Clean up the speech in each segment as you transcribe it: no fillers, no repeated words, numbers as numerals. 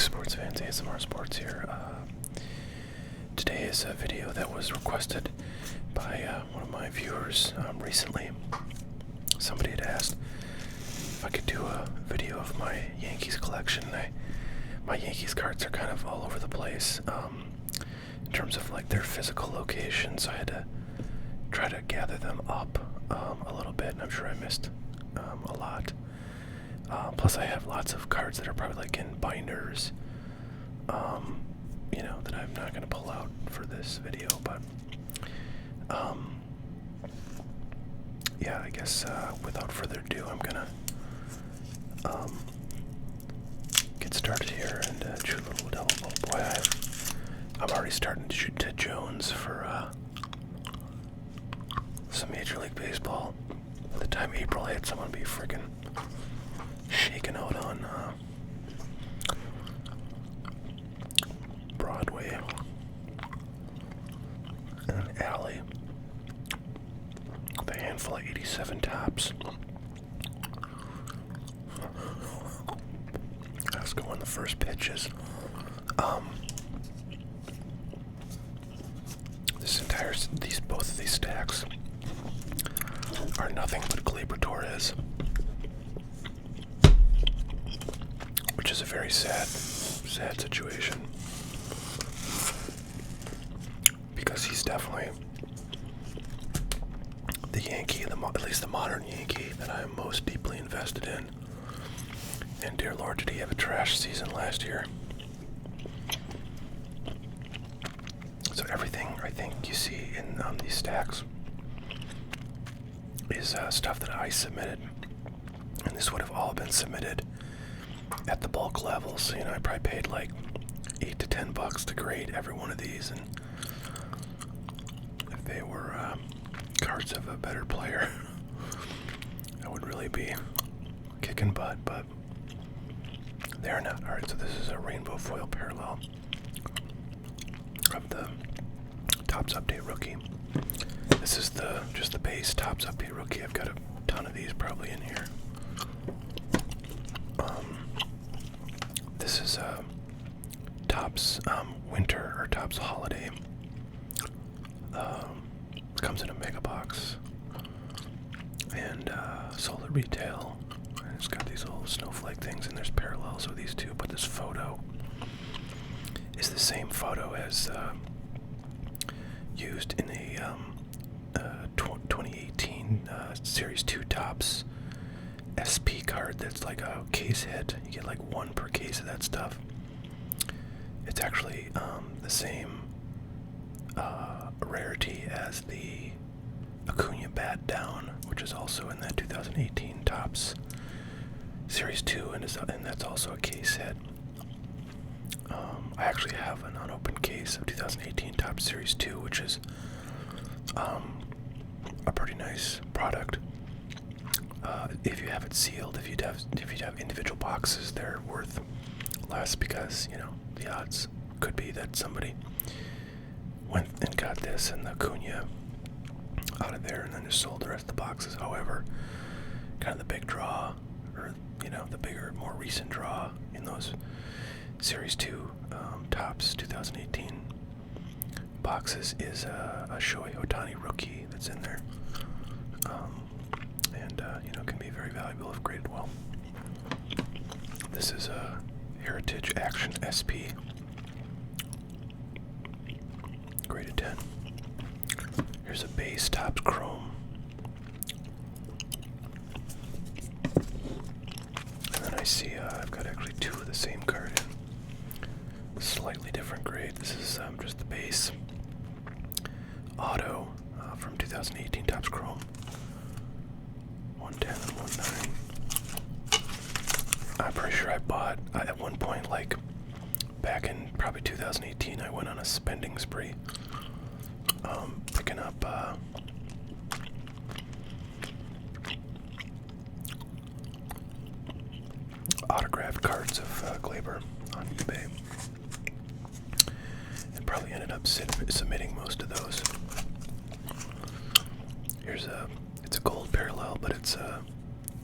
Sports fans, ASMR Sports here. Today is a video that was requested by one of my viewers recently. Somebody had asked if I could do a video of my Yankees collection. My Yankees cards are kind of all over the place in terms of like their physical location, so I had to try to gather them up a little bit, and I'm sure I missed a lot. Plus I have lots of cards that are probably like in binders, you know, that I'm not going to pull out for this video, but yeah, I guess without further ado, I'm gonna get started here and shoot a little double ball. Boy, I'm already starting to shoot to Jones for some Major League Baseball. By the time April hits, I'm gonna be freaking shaking out on Broadway in an alley with a handful of 87 tops. Let's go on the first pitches. Both of these stacks are nothing but Gleyber Torres, which is a very sad situation, because he's definitely the Yankee, at least the modern Yankee, that I am most deeply invested in. And dear Lord, did he have a trash season last year. So everything I think you see in these stacks is stuff that I submitted, and this would have all been submitted at the bulk level. So, you know, I probably paid like $8 to $10 to grade every one of these, and if they were cards of a better player, I would really be kicking butt, but they're not. Alright, so this is a rainbow foil parallel of the Topps Update rookie. This is just the base Topps Update rookie. I've got a ton of these probably in here. This is Topps Winter or Topps Holiday. It comes in a mega box and sold at retail. And it's got these little snowflake things, and there's parallels with these two, but this photo is the same photo as used in a 2018 Series 2 Topps SP card that's like a case hit. You get like one per case of that stuff. It's actually the same rarity as the Acuna Bat Down, which is also in that 2018 Topps Series 2, and that's also a case hit. I actually have an unopened case of 2018 Topps Series 2, which is a pretty nice product. If you have it sealed, if you'd have individual boxes, they're worth less, because, you know, the odds could be that somebody went and got this and the Acuna out of there and then just sold the rest of the boxes. However, kind of the big draw, or, you know, the bigger, more recent draw in those Series 2 Topps 2018 boxes is a Shohei Ohtani rookie that's in there, and you know, can be very valuable if graded well. This is a Heritage Action SP, graded 10. Here's a base Topps Chrome, and then I see I've got actually two of the same card in slightly different grade. This is just the base auto from 2018 Topps Chrome, 110 and 19. I'm pretty sure I bought at one point, like back in probably 2018, I went on a spending spree, picking up autographed cards of Gleyber on eBay, and probably ended up submitting most of those. It's a gold parallel, but it's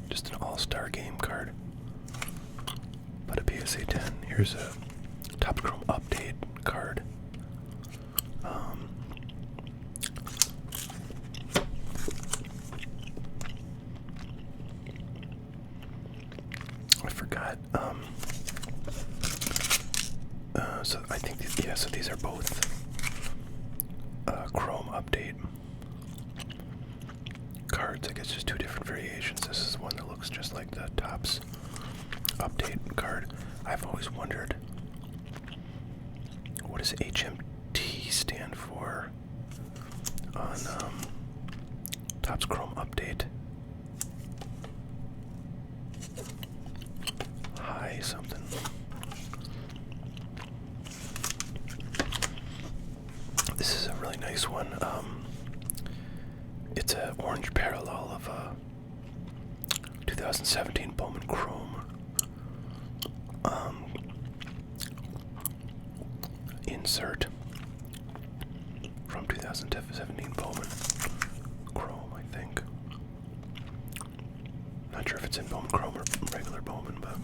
just an all-star game card, but a PSA 10. Here's a Topps Chrome Update card. I forgot. So I think so these are both Chrome Update cards. I guess just two different variations. This is one that looks just like the Topps Update card. I've always wondered, what does HMT stand for on Topps Chrome Update? High something. This is a really nice one. It's an orange parallel of a 2017 Bowman Chrome. Insert from 2017 Bowman Chrome, I think. Not sure if it's in Bowman Chrome or regular Bowman, but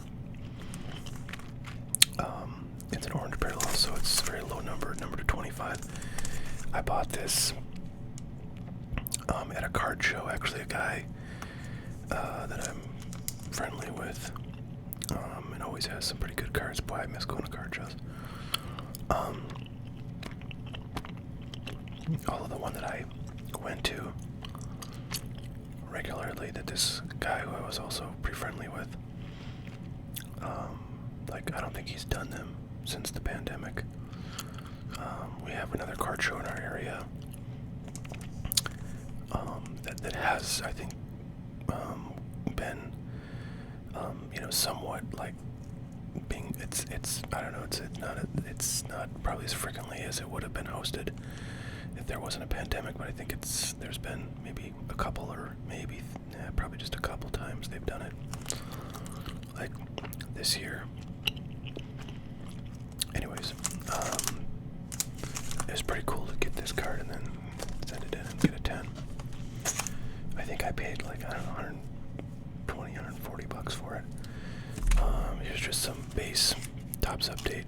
it's an orange parallel, so it's very low number to 25. I bought this at a card show. Actually, a guy that I'm friendly with and always has some pretty good cards. Boy, I miss going to card shows. Although the one that I went to regularly, that this guy who I was also pretty friendly with, like, I don't think he's done them since the pandemic. We have another card show in our area that has, I think, been, somewhat like being, it's I don't know, it's not probably as frequently as it would have been hosted if there wasn't a pandemic, but I think there's been maybe a couple, or maybe probably just a couple times they've done it, like this year. Anyways, it was pretty cool to get this card and then send it in and get a 10. I think I paid like, I don't know, 120, 140 bucks for it. Here's just some base Topps Update.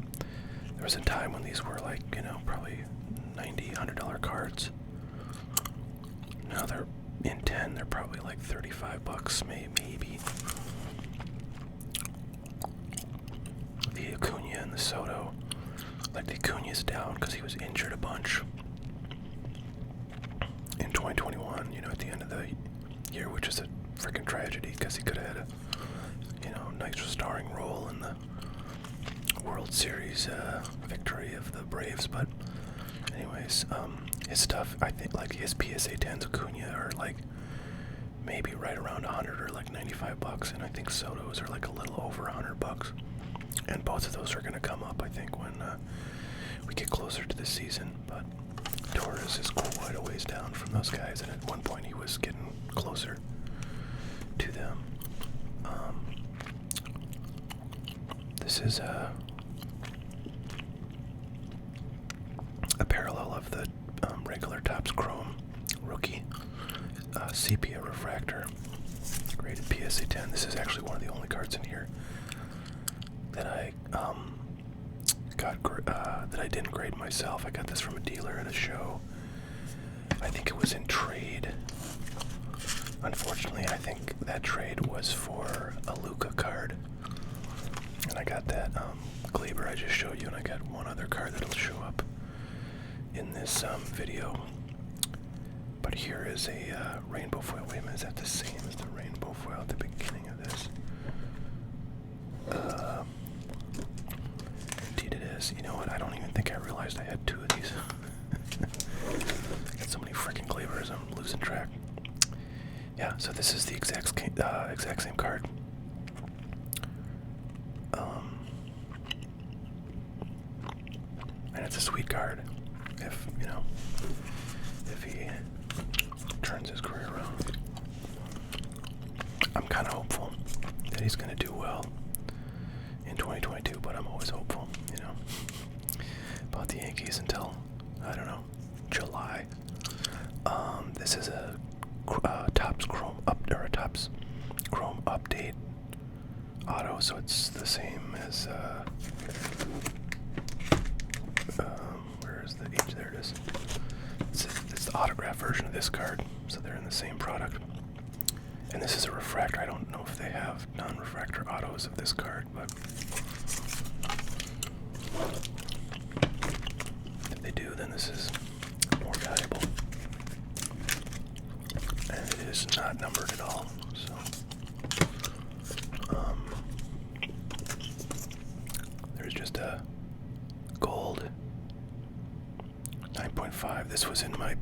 There was a time when these were like, probably $90, $100 cards. Now they're in 10, they're probably like 35 bucks, maybe. The Acuna and the Soto. Like, the Acuna's down because he was injured a bunch in 2021, at the end of the year, which is a freaking tragedy because he could have had a, nice starring role in the World Series victory of the Braves. But anyways, his stuff, I think, like his PSA 10s Acuna are like maybe right around 100 or like 95 bucks, and I think Soto's are like a little over 100 bucks. And both of those are going to come up, I think, when we get closer to the season. But Torres is quite a ways down from those guys, and at one point he was getting closer to them. This is a parallel of the regular Topps Chrome rookie sepia refractor, graded PSA 10. This is actually one of the only cards in here that I that I didn't grade myself. I got this from a dealer at a show. I think it was in trade. Unfortunately, I think that trade was for a Luka card, and I got that Gleyber I just showed you, and I got one other card that'll show up in this video. But here is a rainbow foil. Wait a minute, is that the same as the rainbow foil at the beginning of this? Indeed it is. You know what? I don't even think I realized I had two of these. I got so many freaking Gleybers, I'm losing track. Yeah, so this is the exact same card. And it's a sweet card if he turns his career around. I'm kind of hopeful that he's going to do well in 2022, but I'm always hopeful, about the Yankees until, I don't know, July. This is a Topps Chrome Update auto, so it's the same as There it is. It's the autograph version of this card, so they're in the same product. And this is a refractor. I don't know if they have non-refractor autos of this card, but if they do, then this is more valuable. And it is not numbered at all, so there's just a gold 9.5. This was in my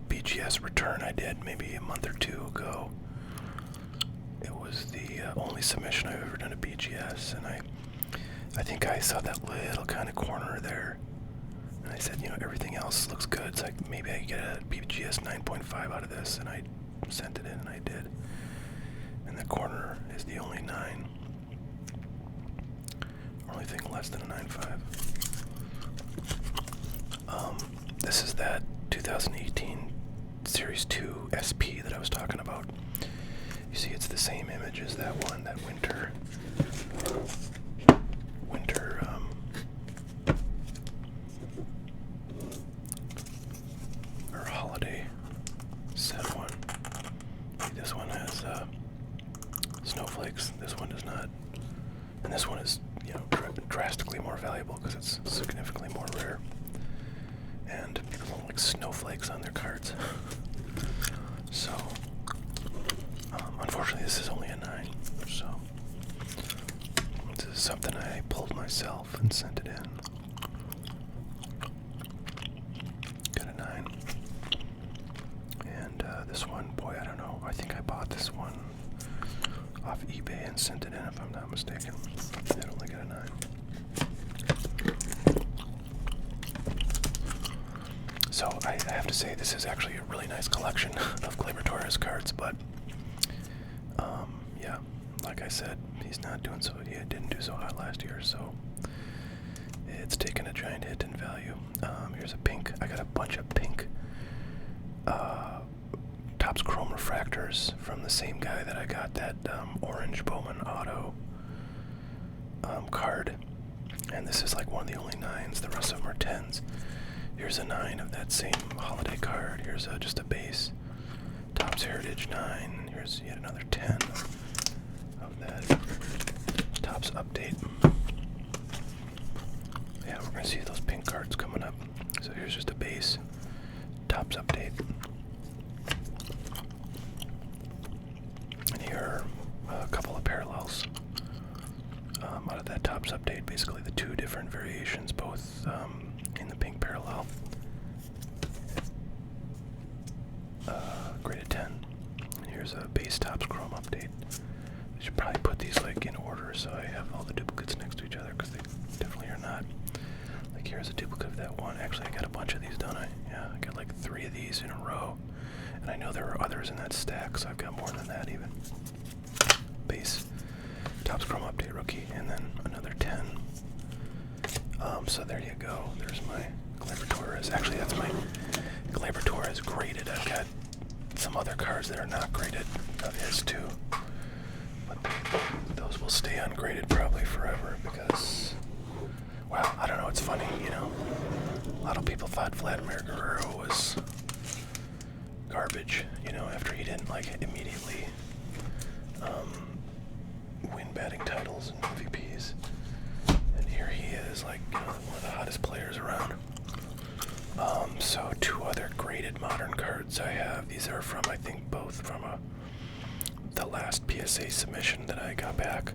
BGS return I did maybe a month or two ago. It was the only submission I've ever done at BGS, and I think I saw that little kind of corner there, and I said, you know, everything else looks good. It's like maybe I could get a BGS 9.5 out of this, and I sent it in, and I did. And the corner is the only 9. Only thing less than a 9.5. This is that 2018 Series 2 SP that I was talking about. You see, it's the same image as that one, that winter or holiday set one. This one has snowflakes. This one does not, and this one is, you know, drastically more valuable because it's significantly more rare. And people don't like snowflakes on their cards. So, unfortunately, this is only a 9. So, this is something I pulled myself and sent it in. Got a 9. And this one, boy, I don't know. I think I bought this one off eBay and sent it in, if I'm not mistaken. I only got a 9. So I have to say, this is actually a really nice collection of Gleyber Torres cards, but yeah, like I said, he didn't do so hot last year, so it's taken a giant hit in value. Here's a pink. I got a bunch of pink Topps Chrome refractors from the same guy that I got that orange Bowman auto card, and this is like one of the only 9s. The rest of them are 10s. Here's a 9 of that same holiday card. Here's just a base Topps Heritage 9. Here's yet another 10 of that Topps Update. Yeah, we're going to see those pink cards coming up. So here's just a base Topps Update. And here are a couple of parallels out of that Topps Update. Basically the 2 different variations, both in the pink parallel. Graded 10. And here's a base Topps Chrome Update. I should probably put these like in order so I have all the duplicates next to each other, because they definitely are not. Like here's a duplicate of that one. Actually, I got a bunch of these, don't I? Yeah, I got like 3 of these in a row. And I know there are others in that stack, so I've got more than that even. Base Topps Chrome Update rookie, and then another 10. So there you go. There's my Gleyber Torres. Actually, that's my Gleyber Torres graded. I've got some other cards that are not graded of his too, but those will stay ungraded probably forever because, well, I don't know. It's funny, you know. A lot of people thought Vladimir Guerrero was garbage, you know, after he didn't like immediately win batting titles and MVPs. And here he is, like, you know, one of the hottest players around. So 2 other graded modern cards I have. These are from, I think, both from the last PSA submission that I got back.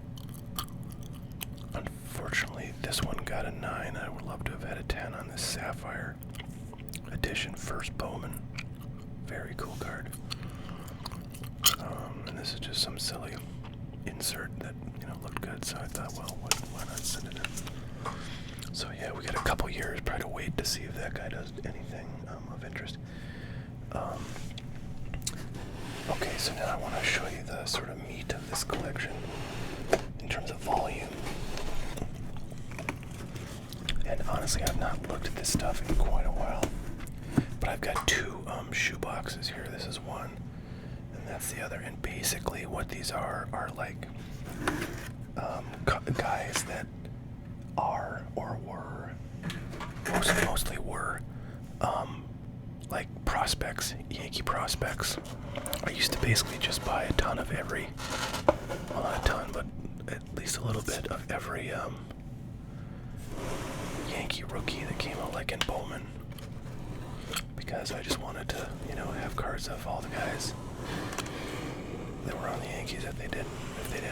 Unfortunately, this one got a 9. I would love to have had a 10 on this Sapphire Edition First Bowman. Very cool card. And this is just some silly insert that, you know, looked good, so I thought, well, why not send it in? So yeah, we got a couple years probably to wait to see if that guy does anything of interest. Okay, so now I want to show you the sort of meat of this collection in terms of volume. And honestly, I've not looked at this stuff in quite a while. But I've got 2 shoe boxes here. This is one, and that's the other. And basically what these are like guys that are or were, mostly were prospects, Yankee prospects. I used to basically just buy a ton of every, well, not a ton, but at least a little bit of every Yankee rookie that came out, like in Bowman, because I just wanted to, you know, have cards of all the guys that were on the Yankees if they did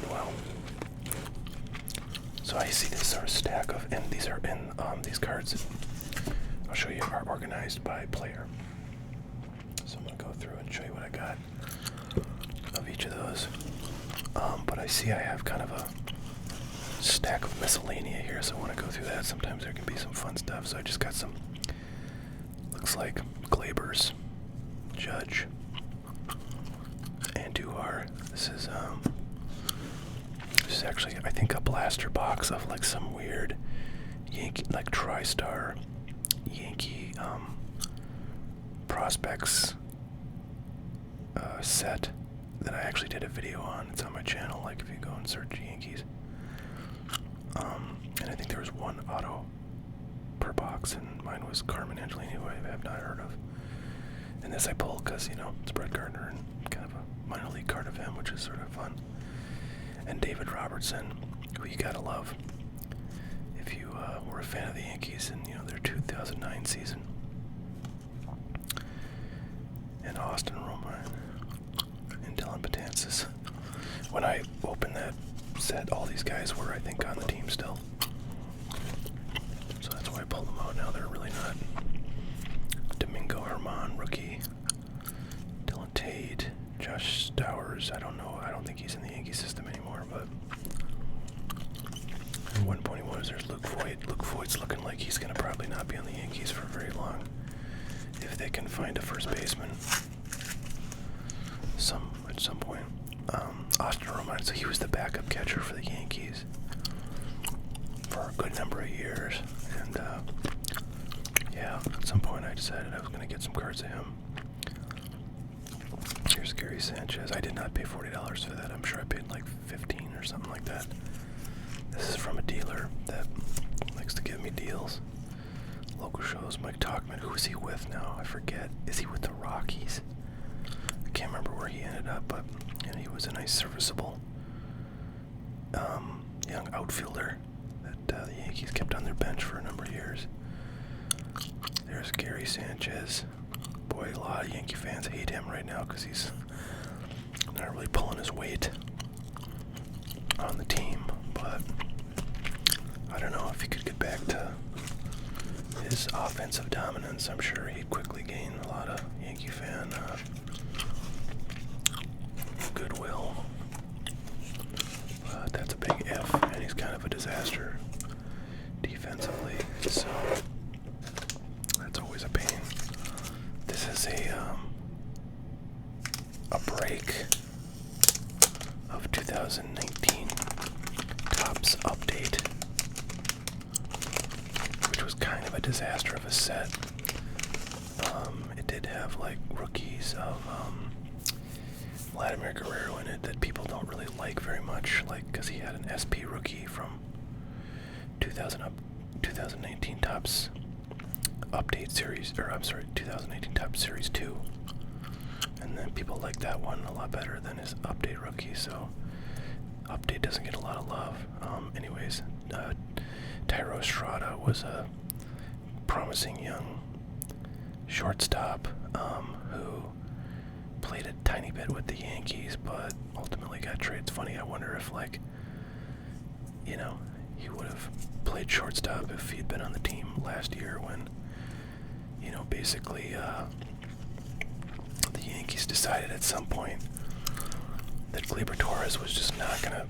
well. So I see this sort of stack of, and these are in these cards. I'll show you are organized by player. So I'm gonna go through and show you what I got of each of those. But I see I have kind of a stack of miscellanea here, so I want to go through that. Sometimes there can be some fun stuff. So I just got some, looks like Gleyber's Judge and Duhar. This is actually, I think, a blaster box of like some weird Yankee, like TriStar Yankee prospects set that I actually did a video on. It's on my channel, like if you go and search Yankees. And I think there was one auto per box, and mine was Carmen Angelini, who I have not heard of. And this I pulled because, you know, it's Brett Gardner and kind of a minor league card of him, which is sort of fun. And David Robertson, who you gotta love if you were a fan of the Yankees and, you know, their 2009 season. And Austin Romine and Dylan Betances. When I opened that set, all these guys were, I think, on the team still. So that's why I pulled them out. Now they're really not. Domingo Herman, rookie. Dylan Tate. Josh Stowers, I don't know. I don't think he's in the Yankee system anymore, but at one point he was. There's Luke Voigt. Luke Voigt's looking like he's going to probably not be on the Yankees for very long if they can find a first baseman at some point. Austin Romine, so he was the backup catcher for the Yankees for a good number of years, and yeah, at some point I decided I was going to get some cards of him. Here's Gary Sanchez. I did not pay $40 for that. I'm sure I paid like $15 or something like that. This is from a dealer that likes to give me deals. Local shows. Mike Talkman. Who is he with now? I forget. Is he with the Rockies? I can't remember where he ended up, but yeah, he was a nice, serviceable young outfielder that the Yankees kept on their bench for a number of years. There's Gary Sanchez. Boy, a lot of Yankee fans hate him right now because he's not really pulling his weight on the team, but I don't know if he could get back to his offensive dominance. I'm sure he'd quickly gain a lot of Yankee fan goodwill. But that's a big if, and he's kind of a disaster defensively, so that's always a pain. This is a break of 2019 Topps update, which was kind of a disaster of a set. It did have like rookies of Vladimir Guerrero in it that people don't really like very much, like because he had an SP rookie from 2019 Topps update series, or I'm sorry, 2018 Topps Series 2, and then people like that one a lot better than his update rookie, so update doesn't get a lot of love. Anyways, Tyro Estrada was a promising young shortstop who played a tiny bit with the Yankees, but ultimately got traded. It's funny, I wonder if, like, you know, he would have played shortstop if he'd been on the team last year when, you know, basically the Yankees decided at some point that Gleyber Torres was just not going to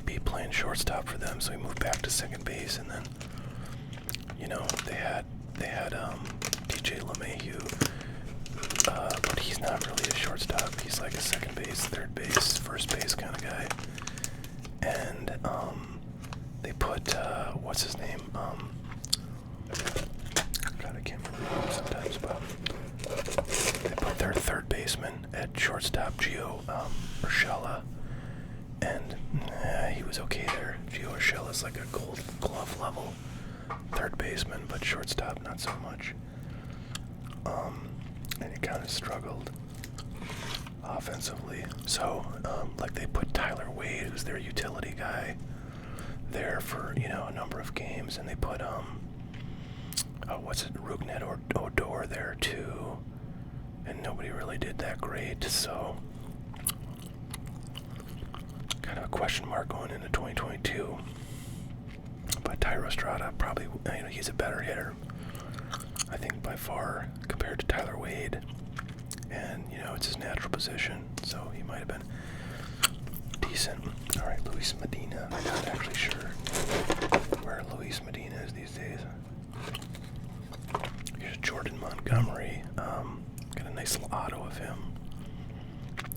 be playing shortstop for them, so he moved back to second base, and then, you know, they had DJ LeMahieu, but he's not really a shortstop. He's like a second base, third base, first base kind of guy. And they put what's his name? God, I can't remember his name sometimes, but they put their third baseman at shortstop, Gio Urshela, and he was okay there. Gio Urshela is like a Gold Glove level third baseman, but shortstop not so much. and he kind of struggled offensively. So, like they put Tyler Wade, who's their utility guy, there for, you know, a number of games, and they put, Rugnet or Odor there too, and nobody really did that great, so kind of a question mark going into 2022. But Tyro Estrada probably, you know, he's a better hitter, I think, by far, compared to Tyler Wade. And, you know, it's his natural position, so he might have been decent. All right, Luis Medina. I'm not actually sure where Luis Medina is these days. Here's Jordan Montgomery. Got a nice little auto of him.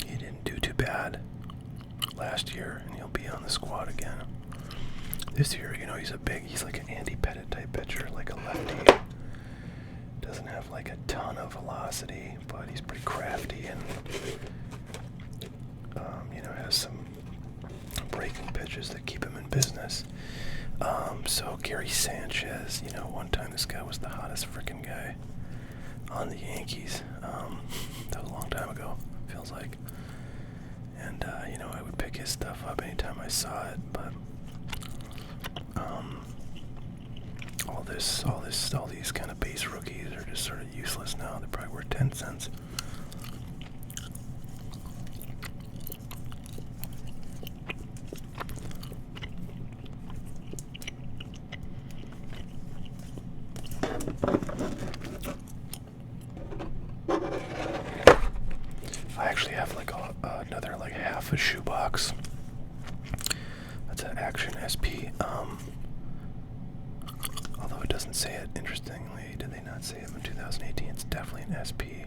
He didn't do too bad last year, and he'll be on the squad again. This year, you know, he's like an Andy Pettit type pitcher, like a lefty. Doesn't have like a ton of velocity, but he's pretty crafty and, you know, has some breaking pitches that keep him in business. So Gary Sanchez, you know, one time this guy was the hottest freaking guy on the Yankees. That was a long time ago, feels like. And, you know, I would pick his stuff up anytime I saw it, but all these kind of base rookies are just sort of useless now. They're probably worth 10 cents. I actually have like another like half a shoebox. That's an Action SP. Although it doesn't say it, interestingly, did they not say it in 2018? It's definitely an SP.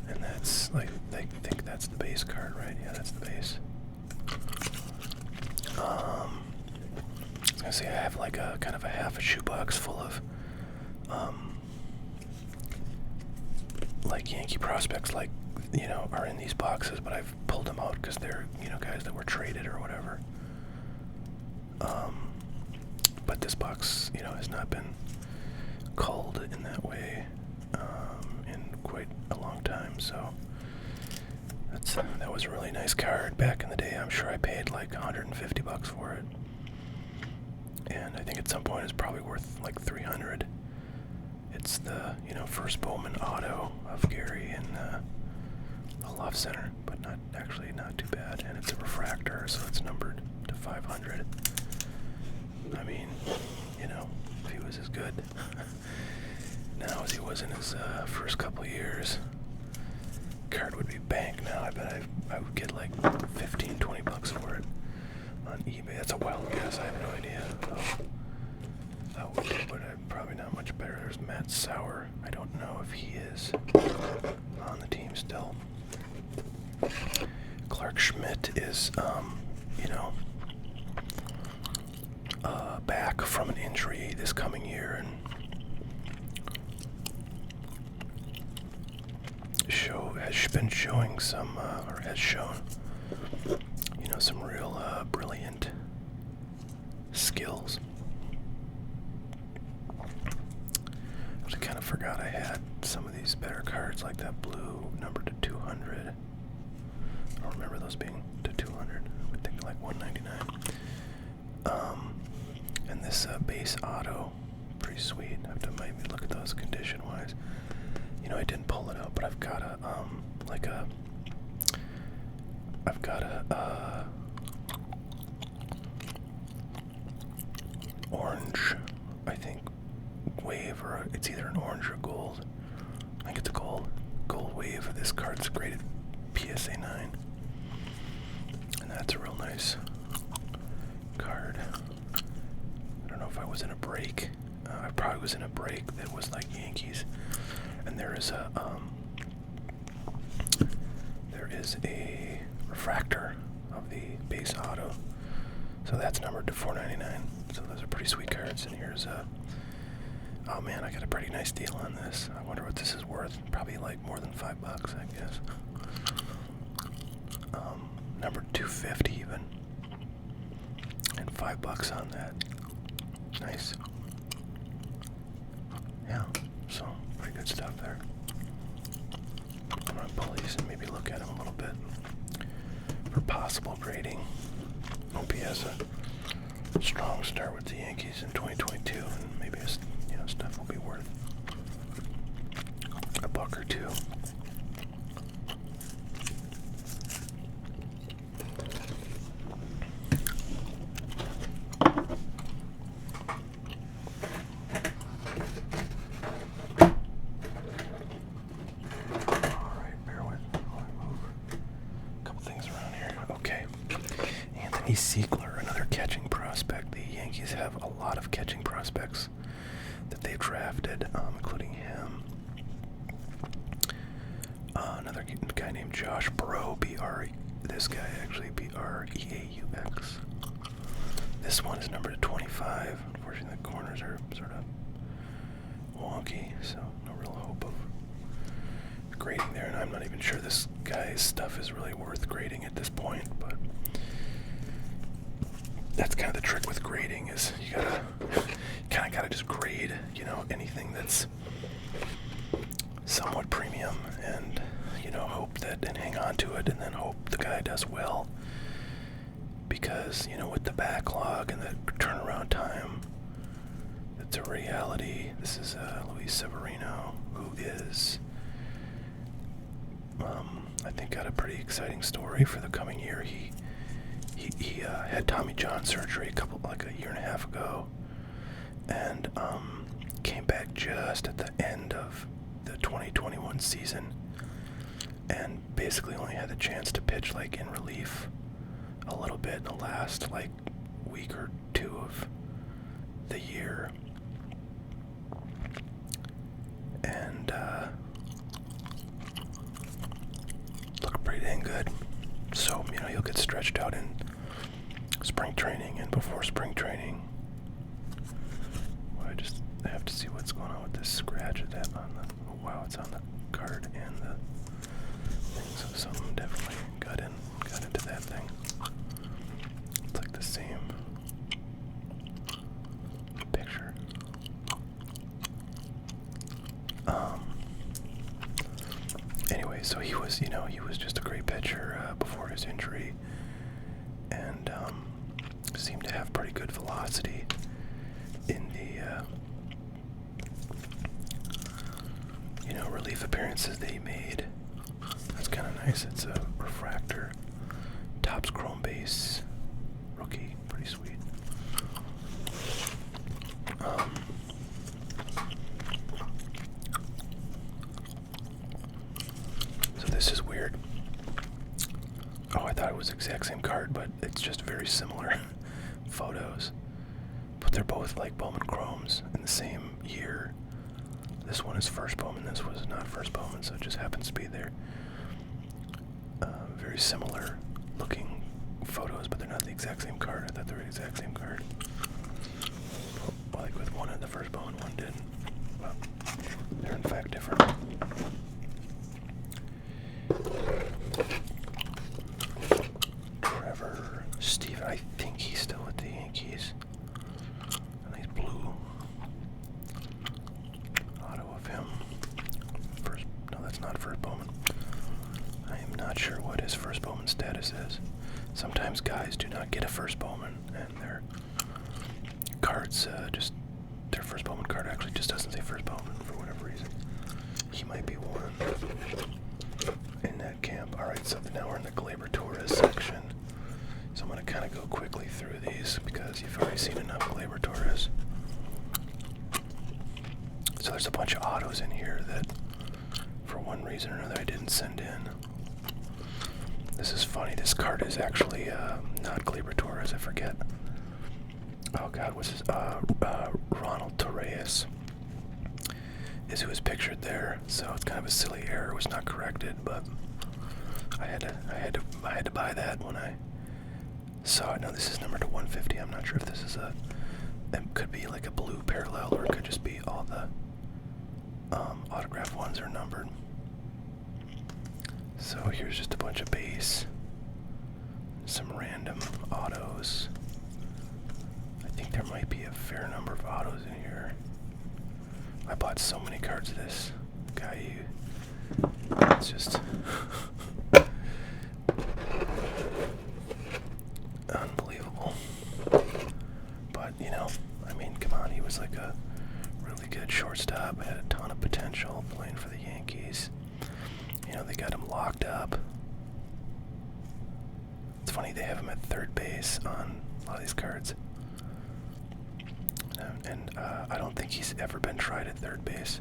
And that's like, they think that's the base card, right? Yeah, that's the base. I was gonna say I have like a kind of a half a shoebox full of like Yankee prospects, like, you know, are in these boxes, but I've pulled them out because they're, you know, guys that were traded or whatever. But this box, you know, has not been culled in that way in quite a long time, so that was a really nice card back in the day. I'm sure I paid like $150 for it, and I think at some point it's probably worth like $300. It's the, you know, first Bowman auto of Gary in the left center, but not too bad, and it's a refractor, so it's numbered to 500. I mean, you know, if he was as good now as he was in his first couple of years, card would be bank now. I bet I would get like $15-20 for it on eBay. That's a wild guess. I have no idea. But probably not much better. There's Matt Sauer. I don't know if he is on the team still. Clark Schmidt is, you know, back from an injury this coming year, and has been showing some, or has shown, you know, some real brilliant skills. I kind of forgot I had some of these better cards, like that blue number to 200. I don't remember those being to 200. I would think like 199. And this base auto, pretty sweet. I have to maybe look at those condition-wise. You know, I didn't pull it out, but I've got a orange, I think, wave, or it's either an orange or gold. I think it's a gold wave. This card's graded PSA 9, and that's a real nice card. I don't know if I was in a break. I probably was in a break that was like Yankees, and there is a refractor of the base auto, so that's numbered to 499. So those are pretty sweet cards. And here's oh man, I got a pretty nice deal on this. I wonder what this is worth. Probably like more than $5, I guess. Number 250 even, and $5 on that. Nice. Yeah, So, pretty good stuff there. I'm going to pull these and maybe look at them a little bit for possible grading. Hope he has a strong start with the Yankees in 2022, and maybe his, stuff will be worth a buck or two. Siegler, another catching prospect. The Yankees have a lot of catching prospects that they've drafted, including him. Another guy named Josh Breaux, this guy actually, Breaux. This one is numbered to 25. Unfortunately, the corners are sort of wonky, so no real hope of grading there. And I'm not even sure this guy's stuff is really worth grading at this point, but that's kind of the trick with grading, is you kind of gotta just grade, anything that's somewhat premium, and hope that, and hang on to it, and then hope the guy does well, because with the backlog and the turnaround time, it's a reality. This is Luis Severino, who is I think got a pretty exciting story for the coming year. He had Tommy John surgery a year and a half ago, and came back just at the end of the 2021 season, and basically only had the chance to pitch in relief a little bit in the last week or two of the year, and looked pretty dang good. So he'll get stretched out in spring training and before spring training. Well, I have to see what's going on with this scratch at that on the. Oh, wow, it's on the card and the thing. So something definitely got into that thing. It's like the same picture. Anyway, so he was just a great pitcher before his injury, and seemed to have pretty good velocity in the relief appearances that he made. That's kind of nice. It's a refractor, Topps chrome base, rookie, pretty sweet. So this is weird. Oh, I thought it was the exact same card, but it's just very similar photos. But they're both Bowman Chromes in the same year. This one is first Bowman, this was not first Bowman, so it just happens to be there. Very similar looking photos, but they're not the exact same card. I thought they were the exact same card. With one of the first Bowman, one didn't. Well, they're in fact different. Steven, I think he's still with the Yankees. And he's blue. Auto of him. No, that's not first Bowman. I am not sure what his first Bowman status is. Sometimes guys do not get a first Bowman, and their cards their first Bowman card actually just doesn't say first Bowman for whatever reason. He might be one in that camp. Alright, so now we're in the Gleyber Torres section. So I'm going to kind of go quickly through these because you've already seen enough Gleyber Torres. So there's a bunch of autos in here that, for one reason or another, I didn't send in. This is funny. This card is actually not Gleyber Torres. I forget. Oh God, what's his? Ronald Torres is who is pictured there. So it's kind of a silly error. It was not corrected, but I had to buy that when I saw it. Now this is numbered to 150. I'm not sure if this is it could be a blue parallel, or it could just be all the autograph ones are numbered. So here's just a bunch of base, some random autos. I think there might be a fair number of autos in here. I bought so many cards of this guy. It's just unbelievable. But, you know, I mean, come on, he was like a really good shortstop, had a ton of potential playing for the Yankees. You know, they got him locked up. It's funny, they have him at third base on a lot of these cards. And I don't think he's ever been tried at third base.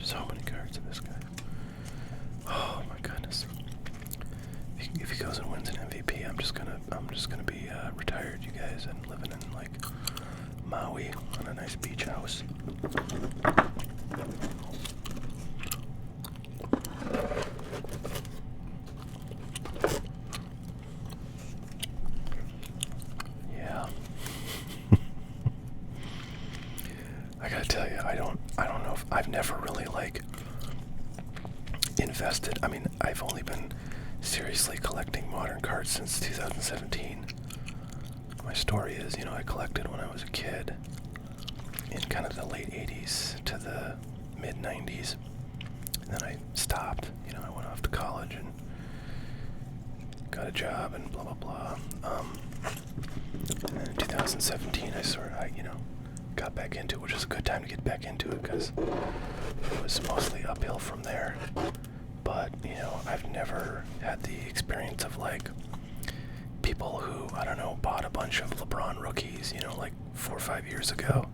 So many cards of this guy. Oh my goodness! If he goes and wins an MVP, I'm just gonna be retired, you guys, and living in like Maui on a nice beach house. Yeah. I gotta tell you, I don't know if I've never really like invested. I mean, I've only been seriously collecting modern cards since 2017. My story is, you know, I collected when I was a kid in kind of the late 80s to the mid 90s. And then I stopped, you know, I went off to college and got a job and blah, blah, blah. And then in 2017, I you know, got back into it, which was a good time to get back into it because it was mostly uphill from there. But, you know, I've never had the experience of like people who, I don't know, bought a bunch of LeBron rookies, you know, like 4 or 5 years ago.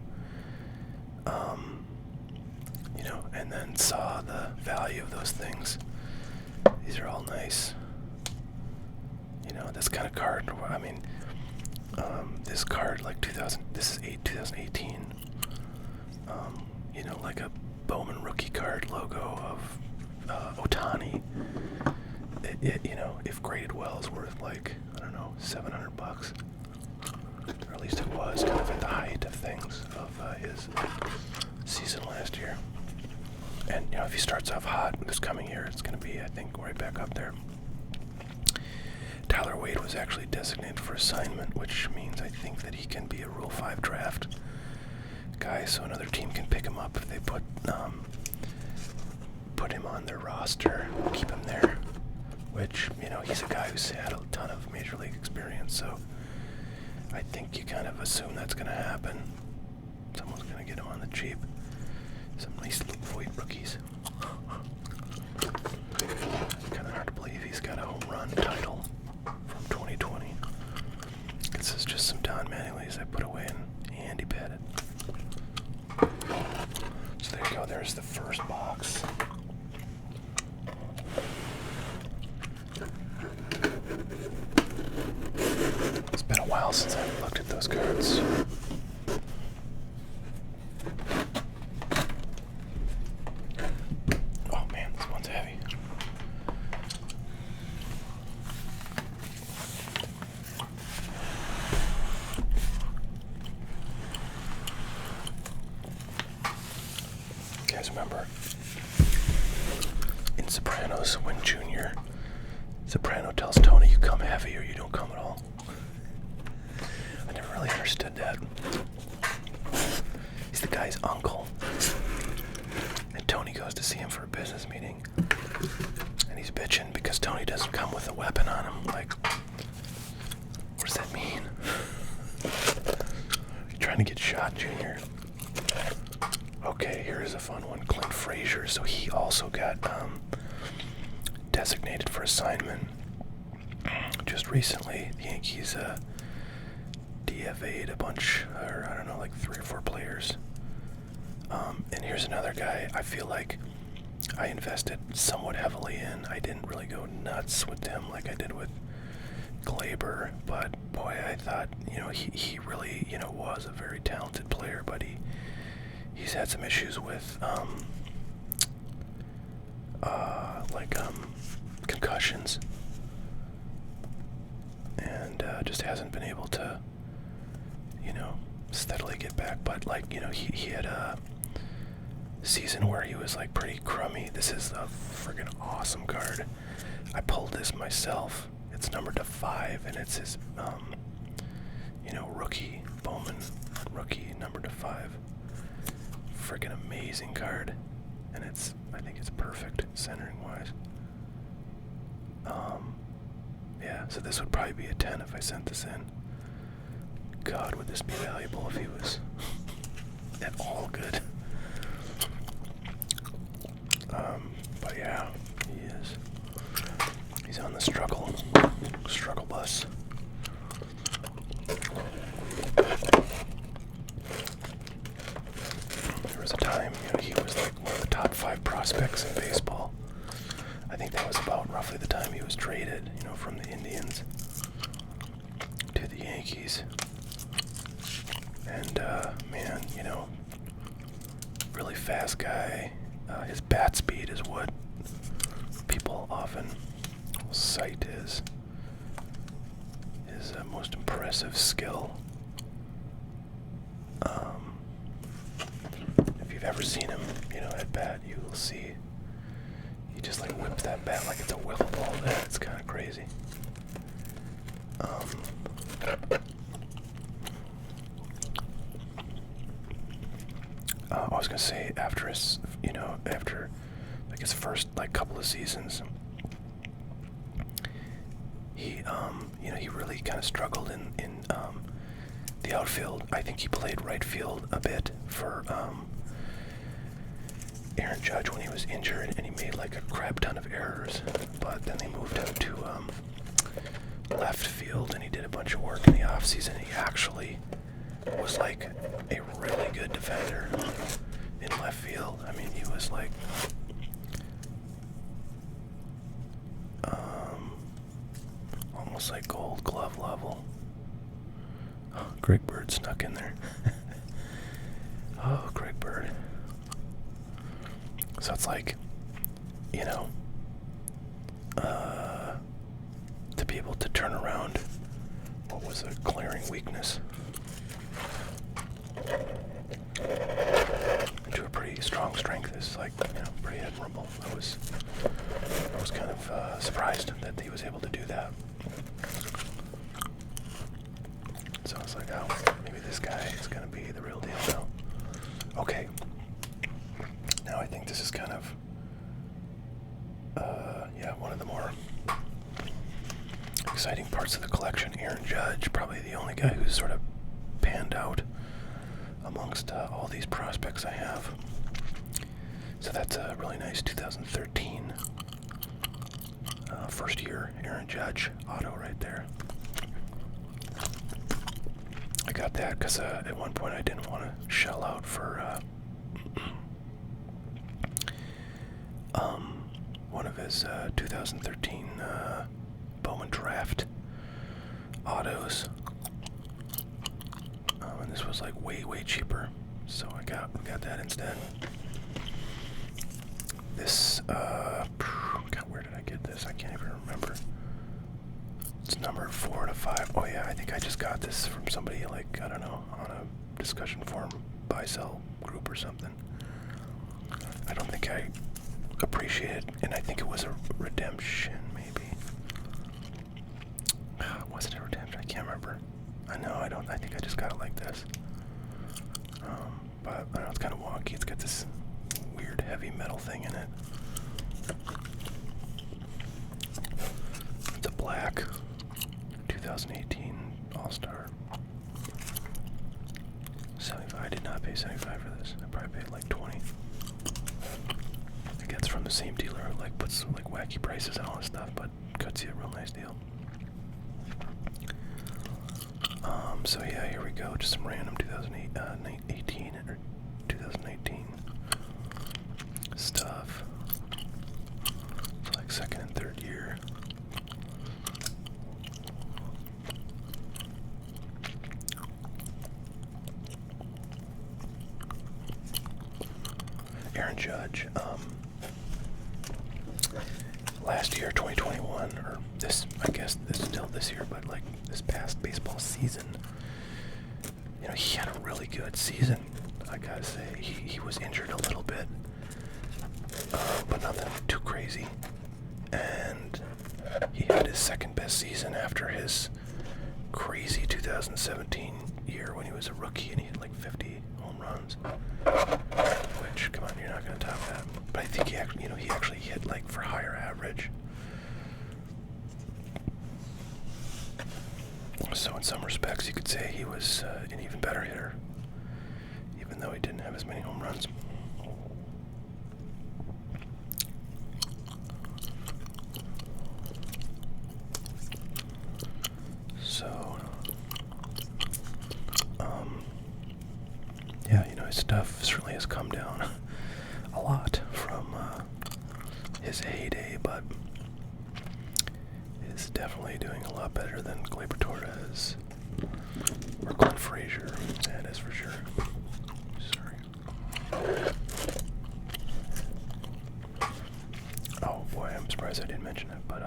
You know, and then saw the value of those things. These are all nice. You know, this kind of card, I mean, this card, like 2018. You know, like a Bowman rookie card logo of Ohtani. It, you know, if graded well, is worth like, I don't know, $700, or at least it was kind of at the height of things of his season last year. And you know, if he starts off hot this coming year, it's going to be, I think, right back up there. Tyler Wade was actually designated for assignment, which means I think that he can be a Rule 5 draft guy, so another team can pick him up if they put him on their roster, keep him there. Which, you know, he's a guy who's had a ton of major league experience, so I think you kind of assume that's going to happen. Someone's going to get him on the cheap. Some nice Void rookies. Kind of hard to believe he's got a home run title from 2020. This is just some Don Mattingly's I put away and handy padded. So there you go, there's the first box. It's been a while since I've looked at those cards. Oh man, this one's heavy. You guys remember in Sopranos when Junior Soprano tells Tony, you come heavy or you don't come at all? I never really understood that. He's the guy's uncle. And Tony goes to see him for a business meeting. And he's bitching because Tony doesn't come with a weapon on him. Like, what does that mean? You're trying to get shot, Junior. Okay, here's a fun one. Clint Frazier. So he also got designated for assignment. Just recently, the Yankees DFA'd a bunch, or I don't know, like 3 or 4 players. And here's another guy I feel like I invested somewhat heavily in. I didn't really go nuts with him like I did with Gleyber, but boy, I thought, you know, he really, you know, was a very talented player, but he's had some issues with like concussions, and just hasn't been able to, steadily get back. But like, he had a season where he was like pretty crummy. This is a friggin' awesome card. I pulled this myself. It's numbered to 5, and it's his, rookie Bowman rookie numbered to 5. Friggin' amazing card, and I think it's perfect centering wise. Yeah, so this would probably be a 10 if I sent this in. God, would this be valuable if he was at all good? But yeah, he is. He's on the struggle bus. There was a time, he was like one of the top 5 prospects in baseball. I think that was about roughly the time he was traded, from the Indians to the Yankees. And, man, really fast guy. His bat speed is what people often cite as his most impressive skill. If you've ever seen him, at bat, you will see he just like whips that bat like it's a wiffle ball. It's kind of crazy. I was gonna say after his, after like his first like couple of seasons, he he really kind of struggled in the outfield. I think he played right field a bit for Aaron Judge when he was injured, and he made like a crap ton of errors. But then they moved him to left field, and he did a bunch of work in the offseason. He actually was like a really good defender in left field. I mean, he was like almost like Gold Glove level. Oh, Greg Bird snuck in there. Oh, Greg Bird. So it's like, to be able to turn around what was a glaring weakness into a pretty strong strength is like, pretty admirable. I was kind of surprised that he was able to do that. So I was like, oh, maybe this guy is going to be the real deal now. Okay. Now I think this is kind of, one of the more exciting parts of the collection. Aaron Judge, probably the only guy who's sort of panned out amongst all these prospects I have. So that's a really nice 2013 first year Aaron Judge auto right there. I got that because at one point I didn't want to shell out for one of his 2013 Bowman draft autos. And this was like way cheaper, so I got that instead. This God, where did I get this? I can't even remember. It's numbered 4 to 5. Oh yeah, I think I just got this from somebody, like, I don't know, on a discussion forum, buy-sell group or something. I don't think I appreciated, and I think it was a redemption, maybe. Was it a redemption? I can't remember. I think I just got it like this. But I don't know, it's kind of wonky. It's got this weird heavy metal thing in it. It's a black 2018 All-Star. 75. I did not pay 75 for this. I probably paid like 20. I guess it's from the same dealer who like puts like wacky prices on all this stuff, but cuts you a real nice deal. So yeah, here we go. Just some random 2018 or 2019 stuff. It's like second and third year. Aaron Judge. last year, 2021, or this, I guess this is still this year, but like this past baseball season, you know, he had a really good season. I gotta say, he was injured a little bit, but nothing too crazy. And he had his second best season after his crazy 2017 year when he was a rookie and he hit like 50 home runs. Which, come on, you're not gonna top that. But I think he actually hit like for higher average. So in some respects, you could say he was an even better hitter, even though he didn't have as many home runs. So, yeah, you know, his stuff certainly has come down a lot from his heyday, but is definitely doing a lot better than Gleyber Torres or Clint Frazier. That is for sure. Sorry. Oh boy, I'm surprised I didn't mention it, but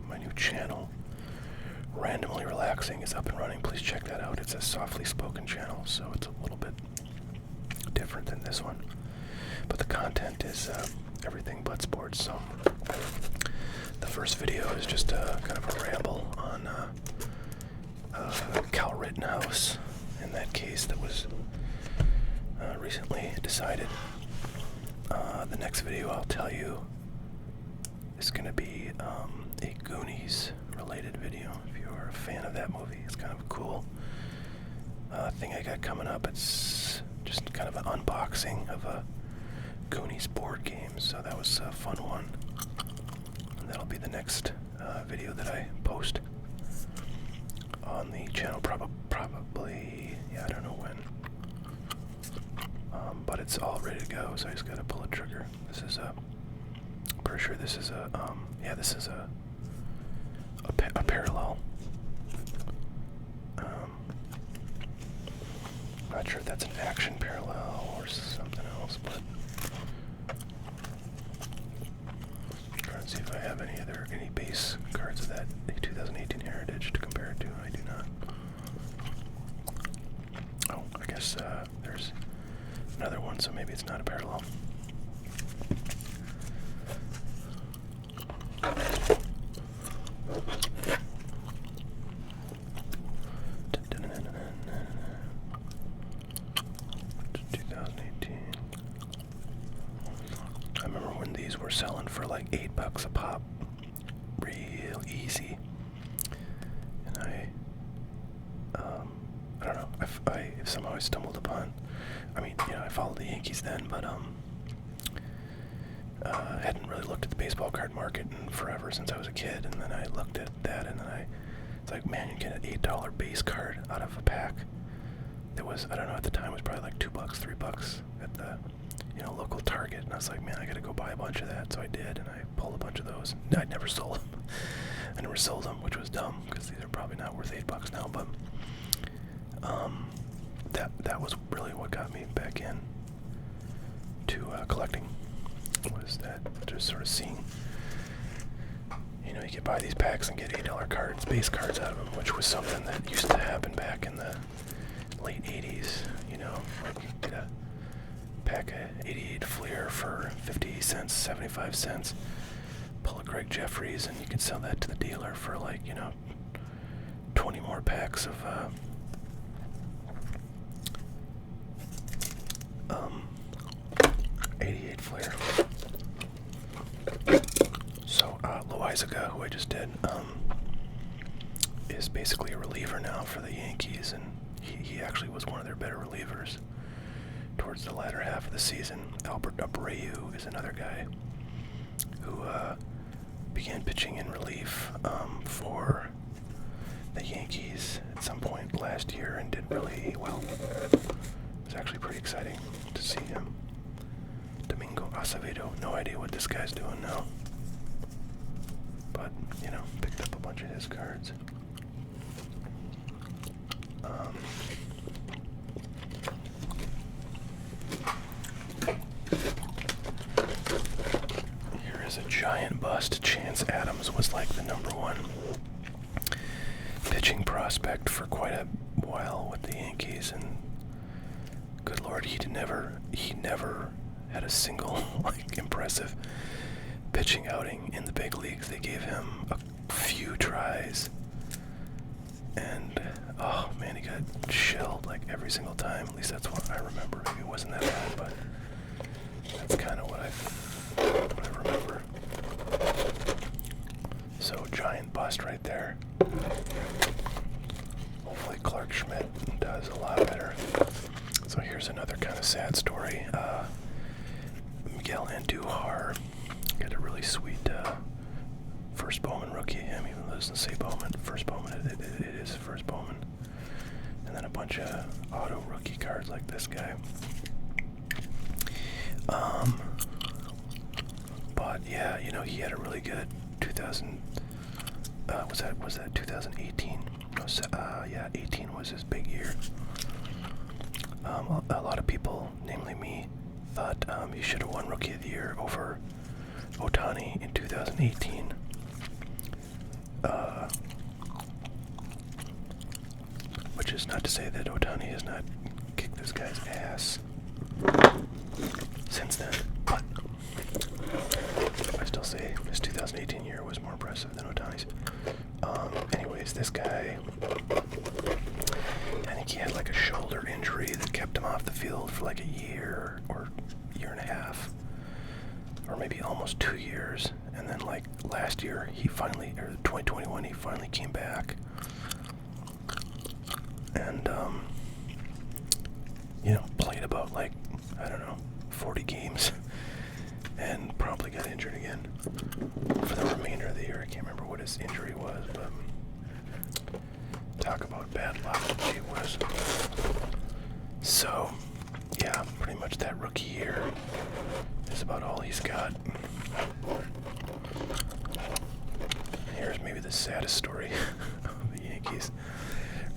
my new channel, Randomly Relaxing, is up and running. Please check that out. It's a softly spoken channel, so it's a little bit different than this one. But the content is everything but sports. So the first video is just kind of a ramble on Cal Rittenhouse. In that case, that was recently decided. The next video I'll tell you is going to be a Goonies-related video. If you are a fan of that movie, it's kind of a cool thing I got coming up. It's just kind of an unboxing of a Goonies board game, so that was a fun one. And that'll be the next video that I post on the channel, probably, yeah, I don't know when. But it's all ready to go, so I just gotta pull a trigger. This is I'm pretty sure this is a, yeah, this is a parallel. Not sure if that's an action parallel or something else, but I'm trying to see if I have any base cards of that 2018 Heritage to compare it to. I do not. Oh, I guess there's another one, so maybe it's not a parallel. I remember when these were selling for like $8 a pop, real easy. And I don't know, if somehow I stumbled upon, I mean, you know, I followed the Yankees then, but hadn't really looked at the baseball card market in forever since I was a kid, and then I looked at that, and then it's like, man, you get an $8 base card out of a pack. It was, I don't know, at the time it was probably like $2, $3 at the, you know, local Target, and I was like, man, I gotta go buy a bunch of that, so I did, and I pulled a bunch of those. I never sold them. I never sold them, which was dumb, because these are probably not worth $8 now, but that was really what got me back in to collecting, was that just sort of seeing, you know, you could buy these packs and get $8 cards, base cards out of them, which was something that used to happen back in the late 80s, you know, like you get a pack of 88 Fleer for 50 cents, 75 cents, pull a Greg Jeffries, and you could sell that to the dealer for like, you know, 20 more packs of 88 Fleer. So Loizaga, who I just did, is basically a reliever now for the Yankees, and he actually was one of their better relievers towards the latter half of the season. Albert Abreu is another guy who began pitching in relief for the Yankees at some point last year and did really well. It was actually pretty exciting to see him. Domingo Acevedo, no idea what this guy's doing now, but, you know, picked up a bunch of his cards. Here is giant bust. Chance Adams was like the #1 pitching prospect for quite a while with the Yankees, and good Lord, he never had a single like impressive pitching outing in the big leagues. They gave him a few tries, and oh man, he got shelled like every single time. At least that's what I remember. Maybe it wasn't that bad, but that's kind of what I remember. So giant bust right there. Hopefully Clark Schmidt does a lot better. So here's another kind of sad story. Miguel Andujar got a really sweet first Bowman rookie. Him, even though it doesn't say Bowman, first Bowman, it is first Bowman. And then a bunch of auto rookie cards like this guy. But yeah, you know, he had a really good 2000. Was that 2018? Yeah, 18 was his big year. A lot of people, namely me, thought he should have won Rookie of the Year over Ohtani in 2018. Which is not to say that Ohtani has not kicked this guy's ass since then, but I still say his 2018 year was more impressive than Ohtani's. Anyways, this guy, I think he had like a shoulder injury that kept him off the field for like a year or year and a half, or maybe almost 2 years. And then like last year, he finally, or 2021, he finally came back. And, you know, played about like, I don't know, 40 games and probably got injured again for the remainder of the year. I can't remember what his injury was, but talk about bad luck. It was. So, yeah, pretty much that rookie year is about all he's got. Here's maybe the saddest story of the Yankees.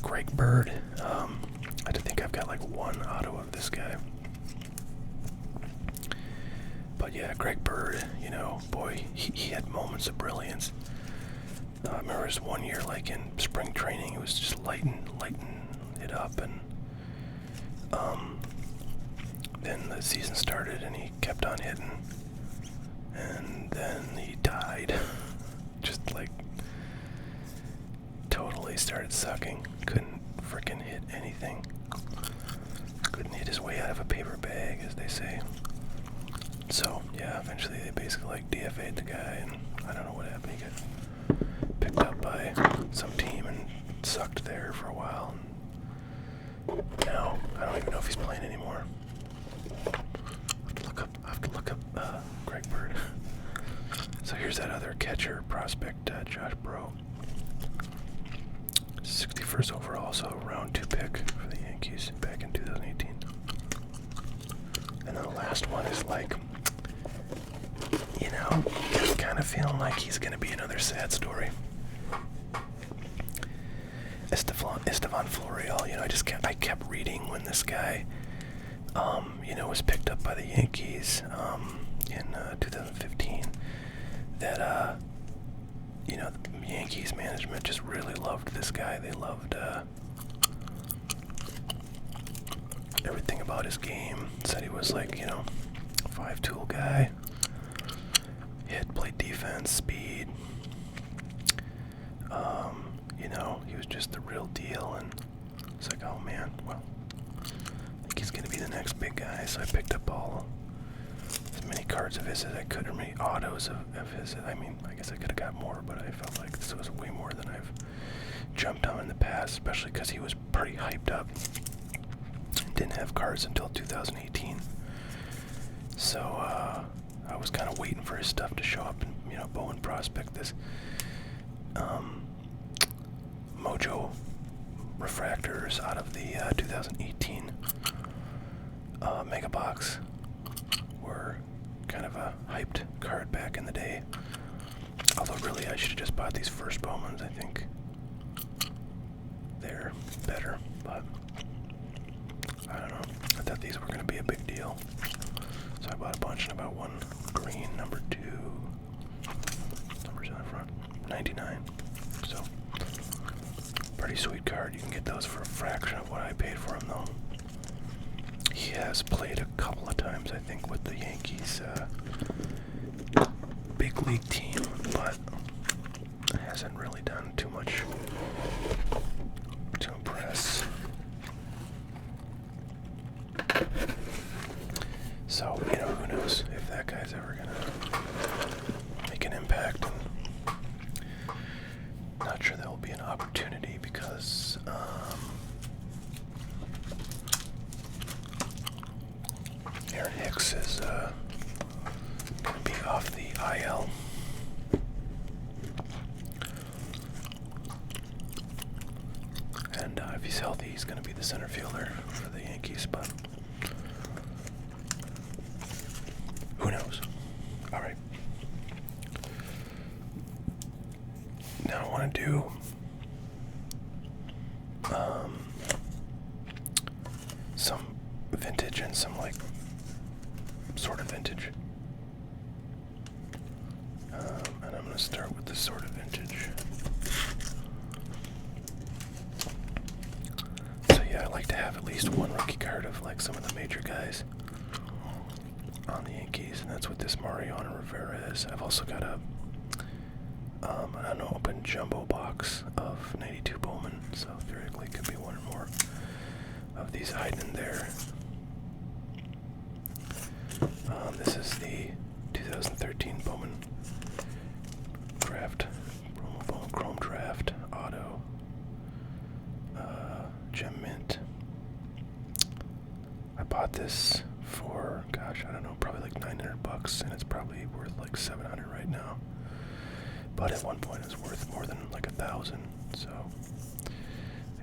Greg Bird. I think I've got like one auto of this guy. But yeah, Greg Bird, you know, boy, he had moments of brilliance. I remember his 1 year, like in spring training, it was just lighting it up, and then the season started and he kept on hitting, and then he died. Just like totally started sucking. Couldn't frickin' hit anything. Couldn't hit his way out of a paper bag, as they say. So yeah, eventually they basically like DFA'd the guy, and I don't know what happened. He got picked up by some team and sucked there for a while. And now I don't even know if he's playing anymore. I have to look up Greg Bird. So here's that other catcher prospect, Josh Bro. 61st overall, so round 2 pick for the Yankees back in 2018. And then the last one is like, you know, kind of feeling like he's going to be another sad story. Estevan Florial, you know, I kept reading when this guy, you know, was picked up by the Yankees in 2015 that, you know, the Yankees management just really loved this guy. They loved everything about his game. Said he was like, you know, 5-tool guy. Played defense, speed. You know, he was just the real deal, and it's like, oh man, well, I think he's gonna be the next big guy. So I picked up as many cards of his as I could, or many autos of his. I mean, I guess I could have got more, but I felt like this was way more than I've jumped on in the past, especially because he was pretty hyped up. Didn't have cards until 2018. So I was kind of waiting for his stuff to show up and, you know, Bowen Prospect this Mojo refractors out of the 2018 Mega Box were kind of a hyped card back in the day. Although really I should have just bought these first Bowmans. I think they're better, but I don't know. I thought these were going to be a big deal. So I bought a bunch, and I bought one green, number 2, numbers on the front. 99. So, pretty sweet card. You can get those for a fraction of what I paid for him, though. He has played a couple of times, I think, with the Yankees big league team, but hasn't really done too much to impress. So, you know, who knows if that guy's ever gonna make an impact. Not sure there'll be an opportunity because Aaron Hicks is going to be off the IL. And if he's healthy, he's going to be the center fielder for the Yankees, but who knows? All right. Now I want to do some vintage and some like sort of vintage. And I'm going to start with this sort of vintage. So yeah, I like to have at least one rookie card of like some of the major guys on the Yankees, and that's what this Mariano Rivera is. I've also got a an unopened jumbo box of 92 Bowman, so theoretically could be one or more of these hiding in there. This is the 2013 Bowman draft, Bowman Chrome draft, auto, gem mint. I bought this for, gosh, I don't know, probably like $900, and it's probably worth like $700 right now. But at one point it was worth more than like $1,000, so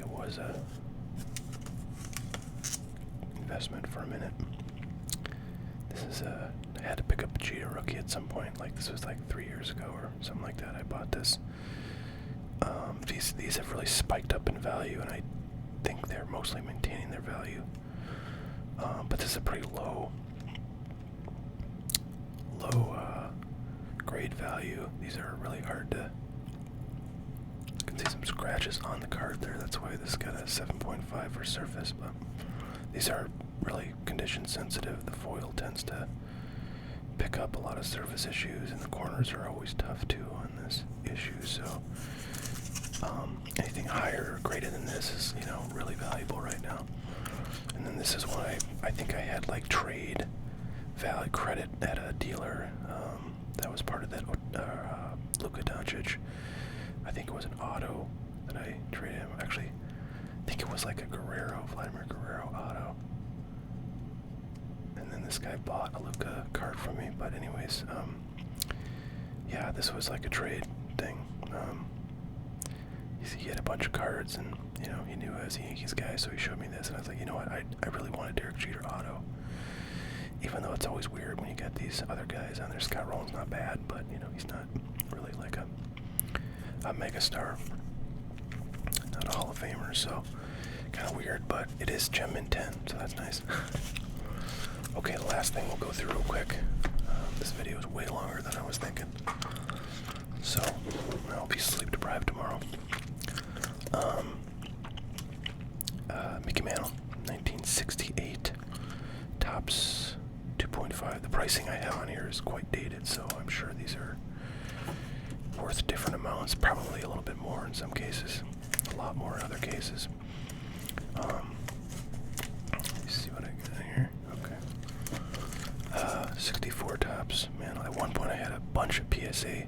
it was a investment for a minute. This is I had to pick up a Cheetah rookie at some point, like this was like 3 years ago or something like that. I bought this. These have really spiked up in value, and I think they're mostly maintaining their value. But this is a pretty low grade value. These are really hard to. You can see some scratches on the card there. That's why this got a 7.5 for surface. But these are really condition sensitive. The foil tends to pick up a lot of surface issues, and the corners are always tough too on this issue. So anything higher or greater than this is, you know, really valuable right now. And then this is one I think I had like trade valid credit at a dealer. That was part of that Luka Doncic. I think it was an auto that I traded him. Actually, I think it was like a Vladimir Guerrero auto. And then this guy bought a Luka card from me. But anyways, yeah, this was like a trade thing. He had a bunch of cards, and you know, he knew I was a Yankees guy, so he showed me this, and I was like, you know what, I really want a Derek Jeter auto. Even though it's always weird when you get these other guys on there. Scott Rowland's not bad, but you know, he's not really like a mega star, not a Hall of Famer, so kind of weird. But it is gem mint 10, so that's nice. Okay, the last thing we'll go through real quick. This video is way longer than I was thinking, so I'll be sleep deprived tomorrow. Mickey Mantle, 1968, tops 2.5. The pricing I have on here is quite dated, so I'm sure these are worth different amounts, probably a little bit more in some cases, a lot more in other cases. Let me see what I got here. Okay. 64 tops. Mantle. At one point I had a bunch of PSA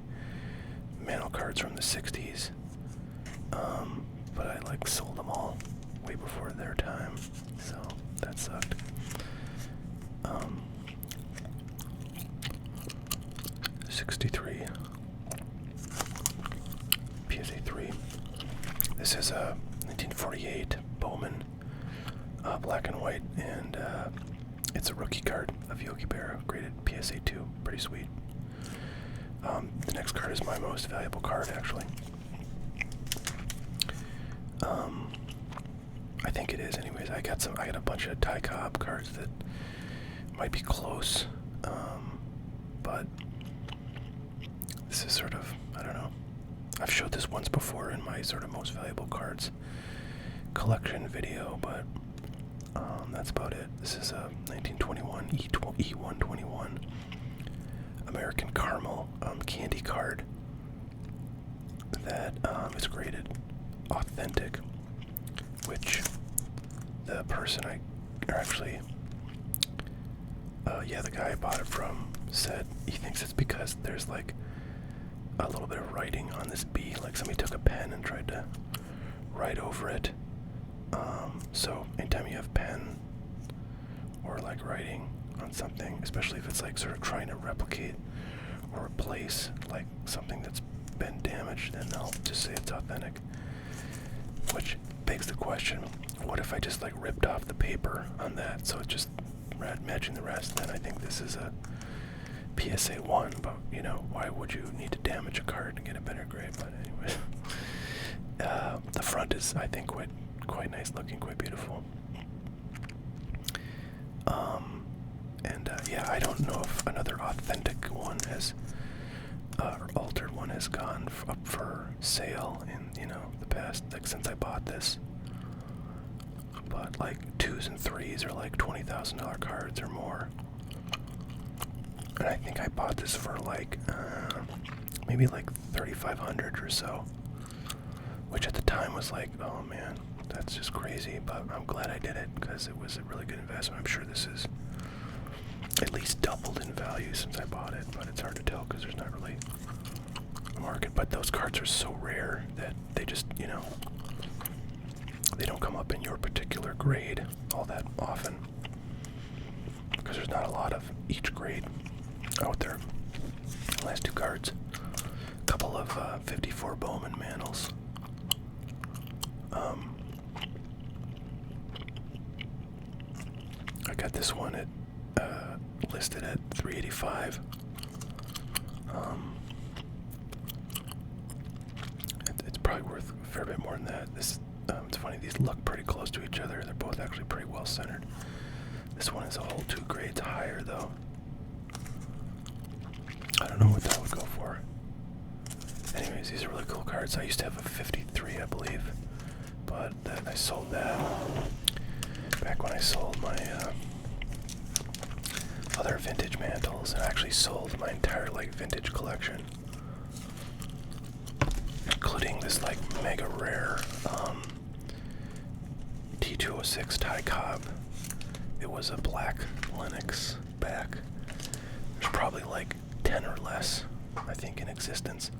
Mantle cards from the 60s. But I like sold them all way before their time, so that sucked. 63 PSA 3. This is a 1948 Bowman, black and white, and it's a rookie card of Yogi Berra, graded PSA 2. Pretty sweet. The next card is my most valuable card, actually. I think it is, anyways. I got a bunch of Ty Cobb cards that might be close, but this this is sort of, I don't know. I've showed this once before in my sort of most valuable cards collection video, but that's about it. This is a 1921 E121 American Caramel candy card that is graded authentic, which the person the guy I bought it from said he thinks it's because there's like a little bit of writing on this B, like somebody took a pen and tried to write over it. So anytime you have pen or like writing on something, especially if it's like sort of trying to replicate or replace like something that's been damaged, then they'll just say it's authentic. Which begs the question, what if I just like ripped off the paper on that so it's just matching the rest? Then I think this is a PSA 1, but you know, why would you need to damage a card to get a better grade? But anyway, the front is, I think, quite nice looking, quite beautiful. Yeah, I don't know if another authentic one has, or altered one has gone up for sale in, you know, the past, like since I bought this. But like 2s and 3s are like $20,000 cards or more. And I think I bought this for like, maybe like $3,500 or so. Which at the time was like, oh man, that's just crazy. But I'm glad I did it because it was a really good investment. I'm sure this is at least doubled in value since I bought it. But it's hard to tell because there's not really a market. But those cards are so rare that they just, you know, they don't come up in your particular grade all that often. Because there's not a lot of each grade out there. Last two cards. A couple of 54 Bowman Mantles. I got this one at listed at $385. It's probably worth a fair bit more than that. This it's funny, these look pretty close to each other. They're both actually pretty well centered. This one is a whole 2 grades higher though. I don't know what that would go for. Anyways, these are really cool cards. I used to have a 53, I believe, but I sold that back when I sold my other vintage mantles, and I actually sold my entire like vintage collection, including this like mega rare T206 Ty Cobb. It was a black Lenox back. There's probably like 10 or less, I think, in existence.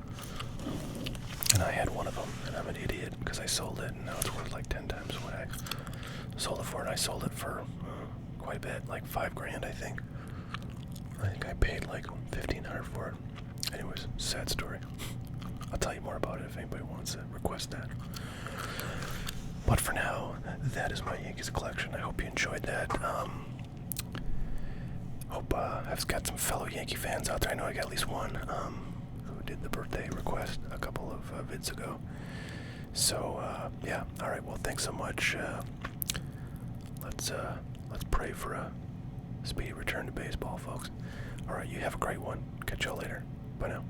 And I had one of them, and I'm an idiot because I sold it, and now it's worth like 10 times what I sold it for. And I sold it for quite a bit, like $5,000, I think. I think I paid like $1,500 for it. Anyways, sad story. I'll tell you more about it if anybody wants to request that. But for now, that is my Yankees collection. I hope you enjoyed that. Hope I've got some fellow Yankee fans out there. I know I got at least one who did the birthday request a couple of vids ago. So yeah, all right. Well, thanks so much. Let's pray for a speedy return to baseball, folks. All right, you have a great one. Catch y'all later. Bye now.